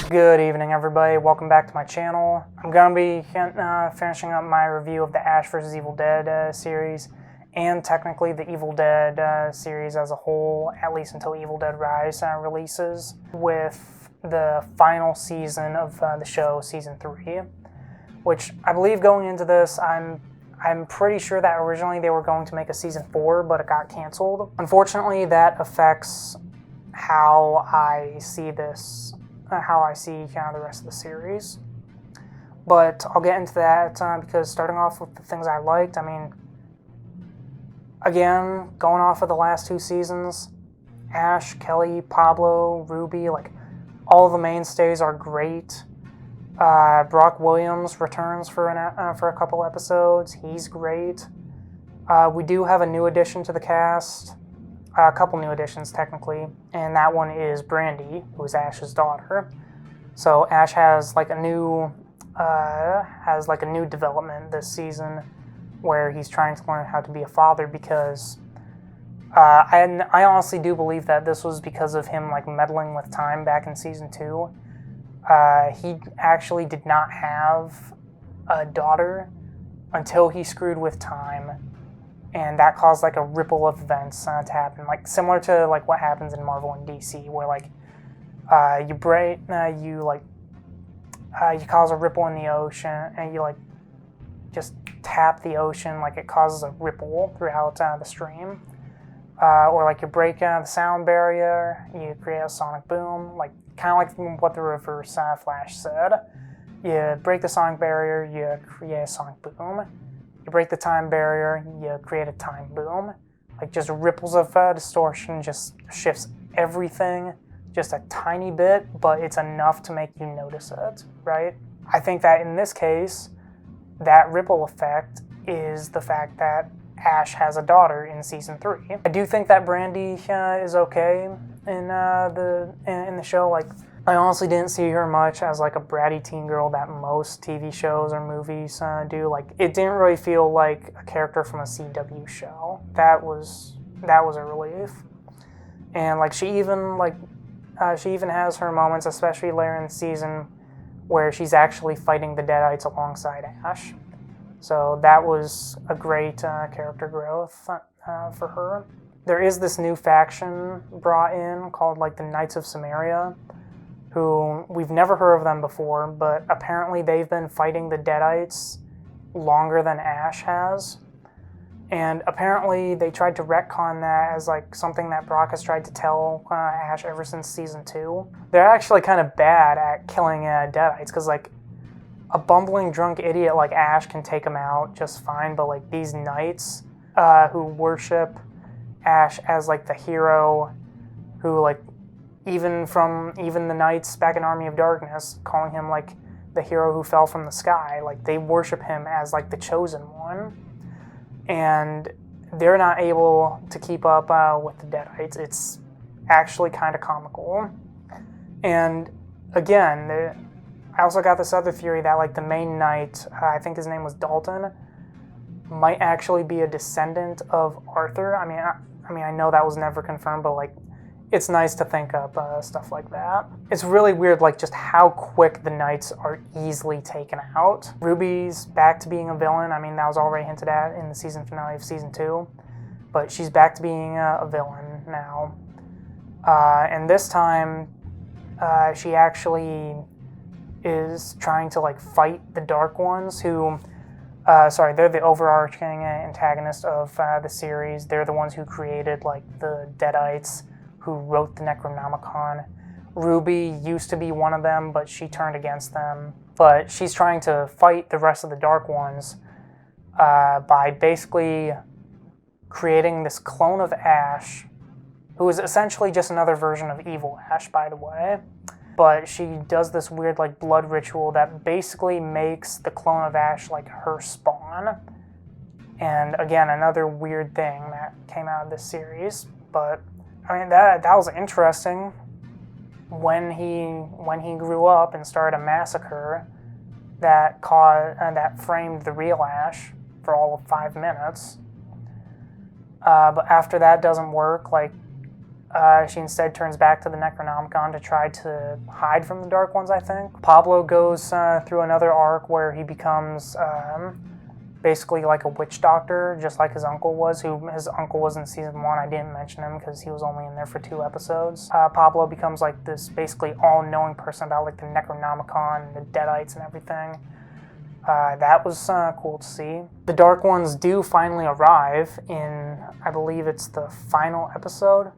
Good evening, everybody. Welcome back to my channel. I'm going to be finishing up my review of the Ash vs. Evil Dead series, and technically the Evil Dead series as a whole, at least until Evil Dead Rise releases, with the final season of the show, Season 3, which I believe going into this, I'm pretty sure that originally they were going to make a Season 4, but it got canceled. Unfortunately, that affects how I see this, how I see kind of the rest of the series. But I'll get into that because starting off with the things I liked, I mean, again, going off of the last two seasons, Ash, Kelly, Pablo, Ruby, like, all the mainstays are great. Brock Williams returns for a couple episodes. He's great. We do have a new addition to the cast. A couple new additions, technically, and that one is Brandy, who is Ash's daughter. So Ash has like a new development this season, where he's trying to learn how to be a father. Because I honestly do believe that this was because of him like meddling with time back in season 2. He actually did not have a daughter until he screwed with time. And that caused like a ripple of events to happen, like similar to like what happens in Marvel and DC, where like you cause a ripple in the ocean, and you like just tap the ocean, like it causes a ripple throughout the stream, or like you break the sound barrier, you create a sonic boom, like kind of like what the Reverse Flash said. You break the sonic barrier, you create a sonic boom. You break the time barrier, you create a time boom. Like just ripples of distortion just shifts everything just a tiny bit, but it's enough to make you notice it, right? I think that in this case, that ripple effect is the fact that Ash has a daughter in season 3. I do think that Brandy is okay in the show. Like, I honestly didn't see her much as like a bratty teen girl that most TV shows or movies do. Like, it didn't really feel like a character from a CW show. That was a relief. And like she even has her moments, especially later in the season, where she's actually fighting the Deadites alongside Ash. So that was a great character growth for her. There is this new faction brought in called like the Knights of Samaria, who we've never heard of them before, but apparently they've been fighting the Deadites longer than Ash has. And apparently they tried to retcon that as like something that Brock has tried to tell Ash ever since season 2. They're actually kind of bad at killing Deadites, because like a bumbling drunk idiot like Ash can take them out just fine, but like these knights who worship Ash as like the hero, who like even the knights back in Army of Darkness, calling him like the hero who fell from the sky, like they worship him as like the chosen one, and they're not able to keep up with the Deadites. It's actually kind of comical. And again, I also got this other theory that like the main knight, I think his name was Dalton, might actually be a descendant of Arthur. I mean, I know that was never confirmed, but like, it's nice to think up stuff like that. It's really weird, like, just how quick the Knights are easily taken out. Ruby's back to being a villain. I mean, that was already hinted at in the season finale of season 2, but she's back to being a villain now. And this time, she actually is trying to, like, fight the Dark Ones, who, they're the overarching antagonist of the series. They're the ones who created, like, the Deadites, who wrote the Necronomicon. Ruby used to be one of them, but she turned against them. But she's trying to fight the rest of the Dark Ones by basically creating this clone of Ash, who is essentially just another version of evil Ash, by the way. But she does this weird like blood ritual that basically makes the clone of Ash like her spawn. And again, another weird thing that came out of this series. But I mean, that was interesting. When he grew up and started a massacre that framed the real Ash for all of 5 minutes. But after that doesn't work, like She instead turns back to the Necronomicon to try to hide from the Dark Ones, I think. Pablo goes through another arc where he becomes basically like a witch doctor, just like his uncle was, who his uncle was in season 1. I didn't mention him because he was only in there for 2 episodes. Pablo becomes like this basically all-knowing person about like the Necronomicon and the Deadites and everything. That was cool to see. The Dark Ones do finally arrive in, I believe it's the final episode.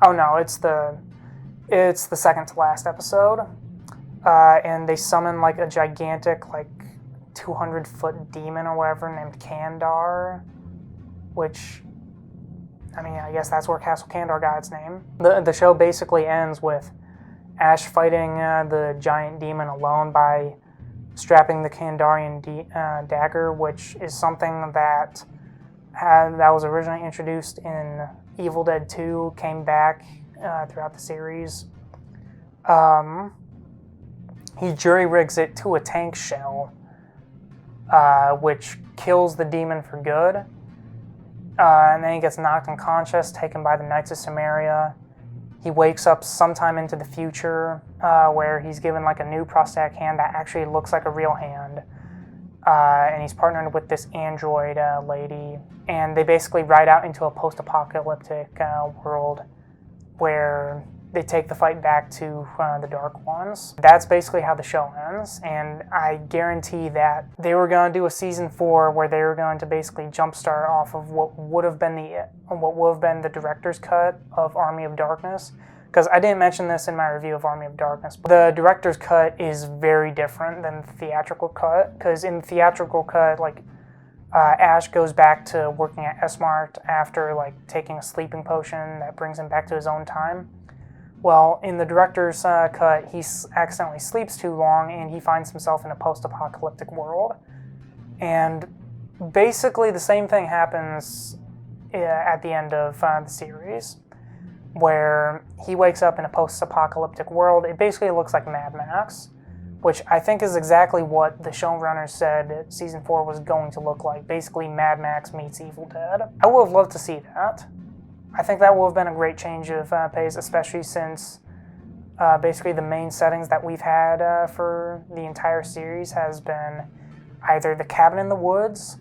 Oh no, it's the second to last episode. And they summon like a gigantic, like 200-foot demon or whatever named Kandar, which, I mean, I guess that's where Castle Kandar got its name. The show basically ends with Ash fighting the giant demon alone by strapping the Kandarian dagger, which is something that was originally introduced in Evil Dead 2, came back throughout the series. He jury-rigs it to a tank shell, which kills the demon for good. And then he gets knocked unconscious, taken by the Knights of Samaria. He wakes up sometime into the future, where he's given like a new prosthetic hand that actually looks like a real hand. And he's partnered with this android lady. And they basically ride out into a post-apocalyptic world where they take the fight back to the Dark Ones. That's basically how the show ends, and I guarantee that they were going to do a season 4 where they were going to basically jumpstart off of what would have been the director's cut of Army of Darkness. Because I didn't mention this in my review of Army of Darkness, but the director's cut is very different than the theatrical cut. Because in the theatrical cut, like Ash goes back to working at S-Mart after like taking a sleeping potion that brings him back to his own time. Well, in the director's cut, he accidentally sleeps too long and he finds himself in a post-apocalyptic world. And basically the same thing happens at the end of the series, where he wakes up in a post-apocalyptic world. It basically looks like Mad Max, which I think is exactly what the showrunners said season 4 was going to look like. Basically Mad Max meets Evil Dead. I would have loved to see that. I think that would have been a great change of pace, especially since basically the main settings that we've had for the entire series has been either the cabin in the woods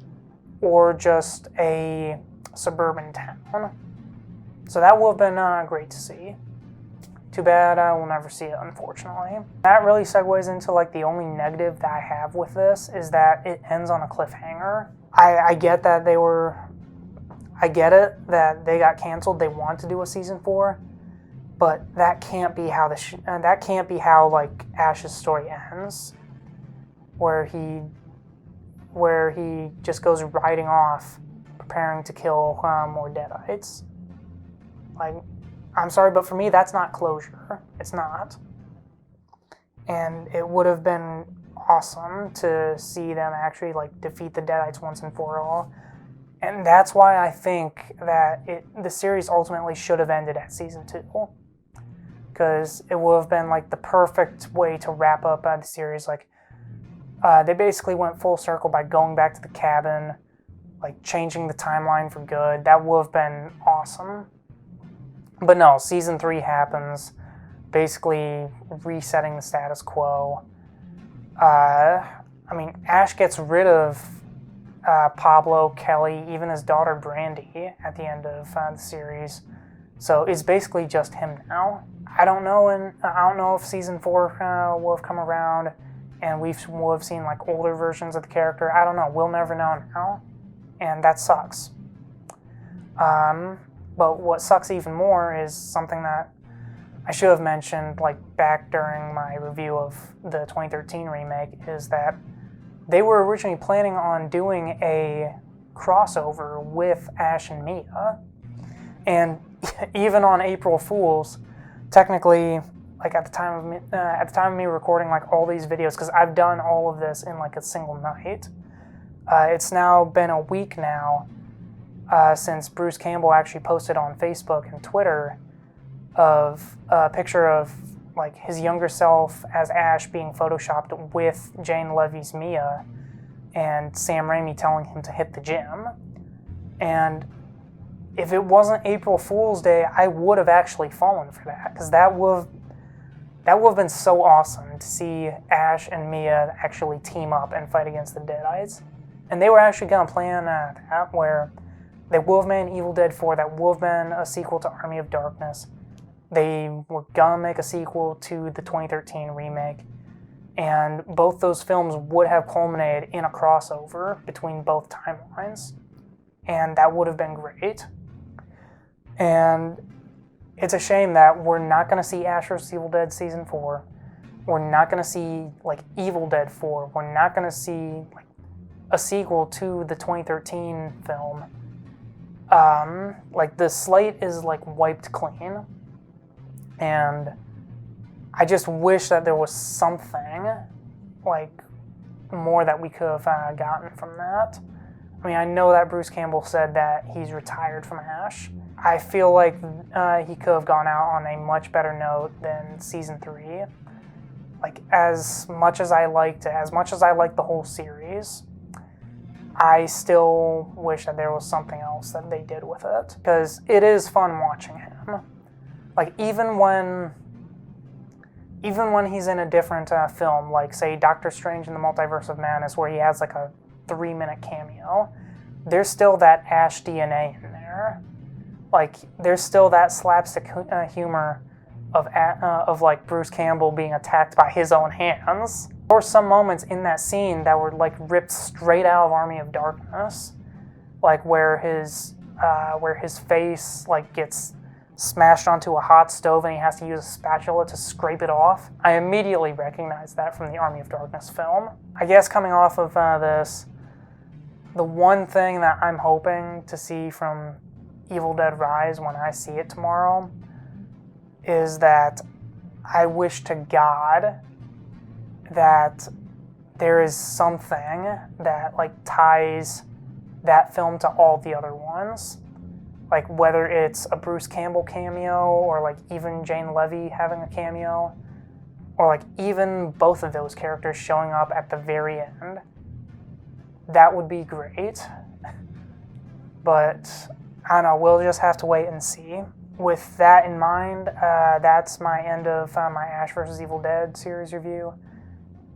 or just a suburban town. So that would have been great to see. Too bad we'll never see it, unfortunately. That really segues into like the only negative that I have with this is that it ends on a cliffhanger. I get that I get it that they got canceled. They want to do a season 4, but that can't be how like Ash's story ends, where he just goes riding off, preparing to kill more Deadites. Like, I'm sorry, but for me, that's not closure. It's not. And it would have been awesome to see them actually like defeat the Deadites once and for all. And that's why I think that the series ultimately should have ended at season 2. Because it would have been like the perfect way to wrap up the series. Like, they basically went full circle by going back to the cabin, like changing the timeline for good. That would have been awesome. But no, season 3 happens, basically resetting the status quo. I mean, Ash gets rid of Pablo, Kelly, even his daughter Brandy at the end of the series. So it's basically just him now. I don't know if season 4 will have come around and we'll have seen like older versions of the character. I don't know. We'll never know now, and that sucks. But what sucks even more is something that I should have mentioned like back during my review of the 2013 remake, is that they were originally planning on doing a crossover with Ash and Mia. And even on April Fool's, technically, like at the time of me recording like all these videos, because I've done all of this in like a single night. It's now been a week now since Bruce Campbell actually posted on Facebook and Twitter of a picture of like his younger self as Ash being photoshopped with Jane Levy's Mia and Sam Raimi telling him to hit the gym. And if it wasn't April Fool's Day, I would have actually fallen for that, because that would have been so awesome to see Ash and Mia actually team up and fight against the Deadites. And they were actually going to plan that, where they would have made Evil Dead 4, that would have been a sequel to Army of Darkness. They were going to make a sequel to the 2013 remake, and both those films would have culminated in a crossover between both timelines, and that would have been great. And it's a shame that we're not going to see Ash vs. Evil Dead Season 4. We're not going to see, like, Evil Dead 4. We're not going to see, like, a sequel to the 2013 film. Like, the slate is, like, wiped clean. And I just wish that there was something, like, more that we could have gotten from that. I mean, I know that Bruce Campbell said that he's retired from Ash. I feel like he could have gone out on a much better note than Season 3. Like, as much as I liked it, as much as I liked the whole series, I still wish that there was something else that they did with it. Because it is fun watching him. Like, even when he's in a different film, like, say, Doctor Strange in the Multiverse of Madness, where he has, like, a 3-minute cameo, there's still that Ash DNA in there. Like, there's still that slapstick humor of like, Bruce Campbell being attacked by his own hands. There were some moments in that scene that were, like, ripped straight out of Army of Darkness. Like, where his face, like, gets smashed onto a hot stove and he has to use a spatula to scrape it off. I immediately recognized that from the Army of Darkness film. I guess coming off of this, the one thing that I'm hoping to see from Evil Dead Rise when I see it tomorrow is that I wish to God that there is something that, like, ties that film to all the other ones. Like, whether it's a Bruce Campbell cameo, or, like, even Jane Levy having a cameo, or, like, even both of those characters showing up at the very end. That would be great. But, I don't know, we'll just have to wait and see. With that in mind, that's my end of my Ash vs. Evil Dead series review.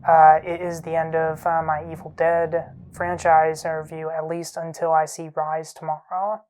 It is the end of my Evil Dead franchise review, at least until I see Rise tomorrow.